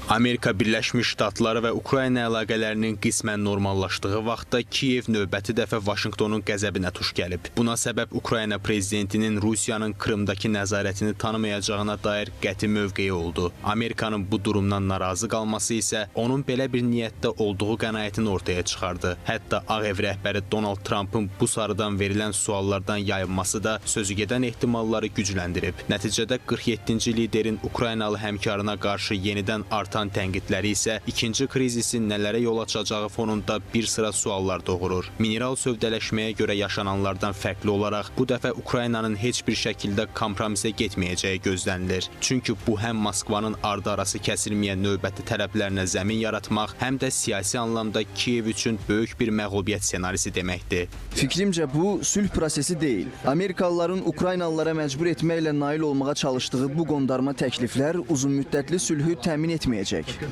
Amerika Birləşmiş Ştatları və Ukrayna əlaqələrinin qismən normallaşdığı vaxtda Kiyev növbəti dəfə Vaşinqtonun qəzəbinə tuş gəlib. Buna səbəb Ukrayna prezidentinin Rusiyanın Krımdakı nəzarətini tanımayacağına dair qəti mövqeyi oldu. Amerikanın bu durumdan narazı qalması isə onun belə bir niyyətdə olduğu qənaətini ortaya çıxardı. Hətta Ağ Ev rəhbəri Donald Trumpın bu sarıdan verilən suallardan yayınması da sözügedən ehtimalları gücləndirib. Nəticədə 47-ci liderin Ukraynalı həmkarına qarşı yenidən artan tənqidləri isə ikinci krizisin nələrə yol açacağı fonunda bir sıra suallar doğurur. Mineral sövdələşməyə görə yaşananlardan fərqli olaraq bu dəfə Ukraynanın heç bir şəkildə kompromisə getməyəcəyi gözlənilir. Çünki bu həm Moskvanın ardı arası kəsilməyən növbəti tələblərinə zəmin yaratmaq, həm də siyasi anlamda Kiyev üçün böyük bir məğlubiyyət ssenarisi deməkdir. Fikrimcə bu sülh prosesi deyil. Amerikalıların Ukraynalılara məcbur etməklə nail olmağa çalışdığı bu qondarma təkliflər uzunmüddətli sülhü təmin etməyəcək.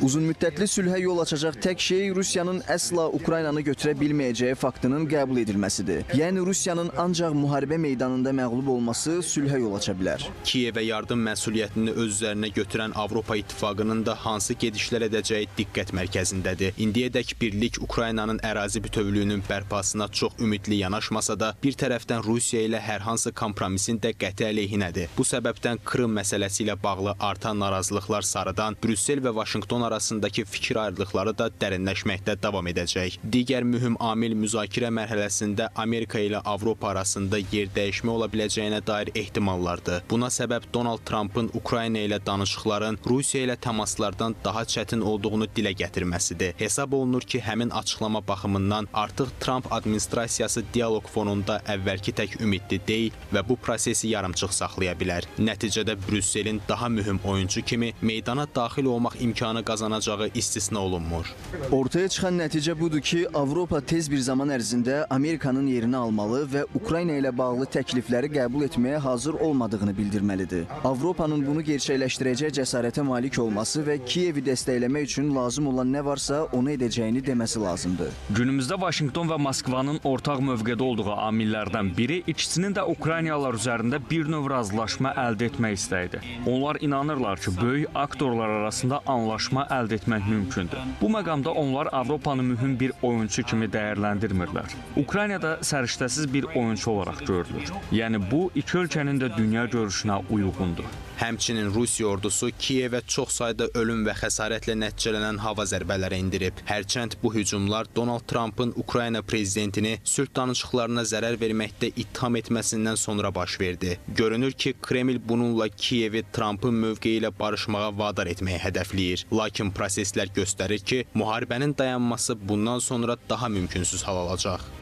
Uzunmüddətli sülhə yol açacaq tək şey Rusiyanın əsla Ukraynanı götürə bilməyəcəyi faktının qəbul edilməsidir. Yəni Rusiyanın ancaq müharibə meydanında məğlub olması sülhə yol aça bilər. Kiyevə yardım məsuliyyətini öz üzərinə götürən Avropa İttifaqının da hansı gedişlər edəcəyi diqqət mərkəzindədir. İndiyədək birlik Ukraynanın ərazi bütövlüyünün bərpasına çox ümidli yanaşmasa da, bir tərəfdən Rusiya ilə hər hansı kompromisin də qəti əleyhinədir. Bu səbəbdən Krım məsələsi ilə bağlı artan narazılıqlar sarıdan Brüssel və Vaşinqton arasındakı fikir ayrılıqları da dərinləşməkdə davam edəcək. Digər mühüm amil müzakirə mərhələsində Amerika ilə Avropa arasında yer dəyişmə ola biləcəyinə dair ehtimallardır. Buna səbəb Donald Trumpın Ukrayna ilə danışıqların Rusiya ilə təmaslardan daha çətin olduğunu dilə gətirməsidir. Hesab olunur ki, həmin açıqlama baxımından artıq Trump administrasiyası dialoq fonunda əvvəlki tək ümidli deyil və bu prosesi yarımçıq saxlaya bilər. Nəticədə Brüsselin daha mühüm oyuncu kimi meydana daxil olmaq imkanı qazanacağı istisna olunmur. Ortaya çıxan nəticə budur ki, Avropa tez bir zaman ərzində Amerikanın yerini almalı və Ukrayna ilə bağlı təklifləri qəbul etməyə hazır olmadığını bildirməlidir. Avropanın bunu gerçəkləşdirəcək cəsarətə malik olması və Kiyevi dəstəkləmək üçün lazım olan nə varsa onu edəcəyini deməsi lazımdır. Günümüzdə Vaşinqton və Moskvanın ortaq mövqedə olduğu amillərdən biri ikisinin də Ukraynalılar üzərində bir növ razılaşma əldə etmək istəyidir. Onlar inanırlar ki, böyük aktorlar arasında anlaşma əldə etmək mümkündür. Bu məqamda onlar Avropanı mühüm bir oyunçu kimi dəyərləndirmirlər. Ukraynada səriştəsiz bir oyunçu olaraq görülür. Yəni bu iki ölkənin də dünya görüşünə uyğundur. Həmçinin Rusiya ordusu Kiyevə çox sayda ölüm və xəsarətlə nəticələnən hava zərbələri indirib. Hərçənd bu hücumlar Donald Trumpın Ukrayna prezidentini sülh danışıqlarına zərər verməkdə ittiham etməsindən sonra baş verdi. Görünür ki, Kreml bununla Kiyevi Trumpın mövqeyi ilə barışmağa vadar etməyə hədəfləyir. Lakin proseslər göstərir ki, müharibənin dayanması bundan sonra daha mümkünsüz hal alacaq.